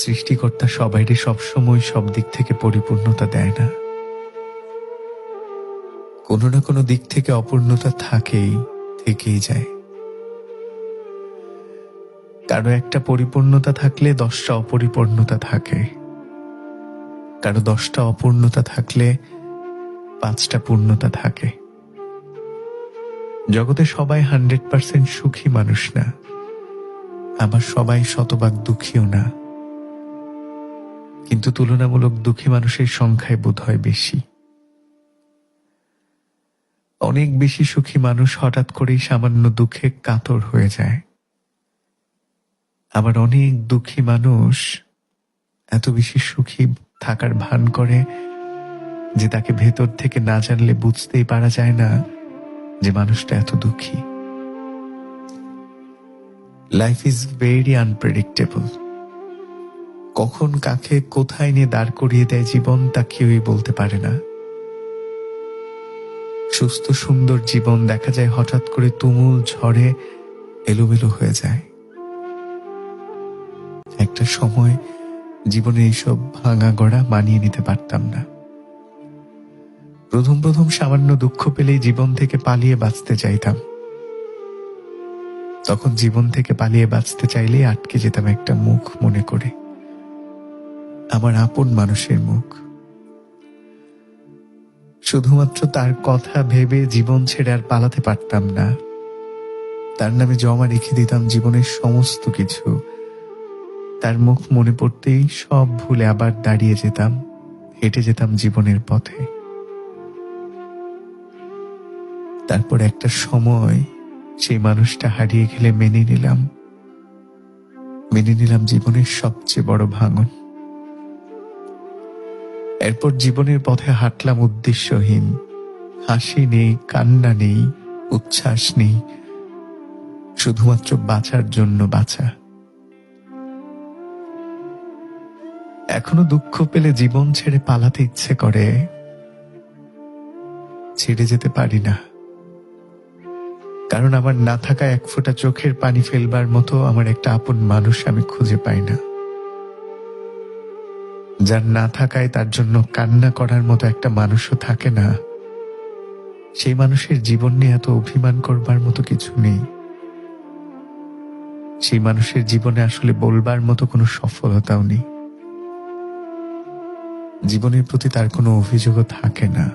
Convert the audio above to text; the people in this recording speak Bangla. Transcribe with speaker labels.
Speaker 1: সৃষ্টিকর্তা সবাইকে সবসময় সব দিক থেকে পরিপূর্ণতা দেয় না। কোনো না কোনো দিক থেকে অপূর্ণতা থেকেই যায়। কারো একটা পরিপূর্ণতা থাকলে 10টা অপরিপূর্ণতা থাকে, কারো 10টা অপূর্ণতা থাকলে 5টা পূর্ণতা থাকে। জগতে সবাই 100% সুখী মানুষ না, আবার সবাই শতভাগ দুঃখীও না, কিন্তু তুলনামূলক দুঃখী মানুষের সংখ্যায় বোধহয় বেশি। অনেক বেশি সুখী মানুষ হঠাৎ করেই সামান্য দুঃখে কাতর হয়ে যায়, আবার অনেক দুঃখী মানুষ এত বেশি সুখী থাকার ভান করে যে তাকে ভেতর থেকে না জানলে বুঝতেই পারা যায় না যে মানুষটা এত দুঃখী। Life is very unpredictable. কখন কাকে কোথায় নিয়ে দাঁড় করিয়ে দেয় জীবন তা কেউই বলতে পারে না। সুস্থ সুন্দর জীবন দেখা যায় হঠাৎ করে তুমুল ঝড়ে এলোমেলো হয়ে যায়। একটা সময় জীবনে এইসব ভাঙা গড়া মানিয়ে নিতে পারতাম না। প্রথম প্রথম সামান্য দুঃখ পেলেই জীবন থেকে পালিয়ে বাঁচতে চাইতাম। তখন জীবন থেকে পালিয়ে বাঁচতে চাইলেই আটকে যেতাম একটা মুখ মনে করে, আমার আপন মানুষের মুখ। শুধুমাত্র তার কথা ভেবে জীবন ছেড়ে আর পালাতে পারতাম না। তার নামে জমা রেখে দিতাম জীবনের সমস্ত কিছু। তার মুখ মনে পড়তেই সব ভুলে আবার দাঁড়িয়ে যেতাম, হেঁটে যেতাম জীবনের পথে। তারপর একটা সময় সেই মানুষটা হারিয়ে গেলে মেনে নিলাম জীবনের সবচেয়ে বড় ভাঙন। এরপর জীবনের পথে হাঁটলাম উদ্দেশ্যহীন। হাসি নেই, কান্না নেই, উচ্ছ্বাস নেই, শুধুমাত্র বাঁচার জন্য বাঁচা। এখনো দুঃখ পেলে জীবন ছেড়ে পালাতে ইচ্ছে করে, ছেড়ে যেতে পারি না। কারণ আমার না থাকা এক ফোঁটা চোখের পানি ফেলবার মতো আমার একটা আপন মানুষ আমি খুঁজে পাই না। যার না থাকায় তার জন্য কান্না করার মতো একটা মানুষও থাকে না, সেই মানুষের জীবন নিয়ে এত অভিমান করবার মতো কিছু নেই। সেই মানুষের জীবনে আসলে বলবার মতো কোনো সফলতাও নেই। জীবনের প্রতি তার কোনো অভিযোগও থাকে না।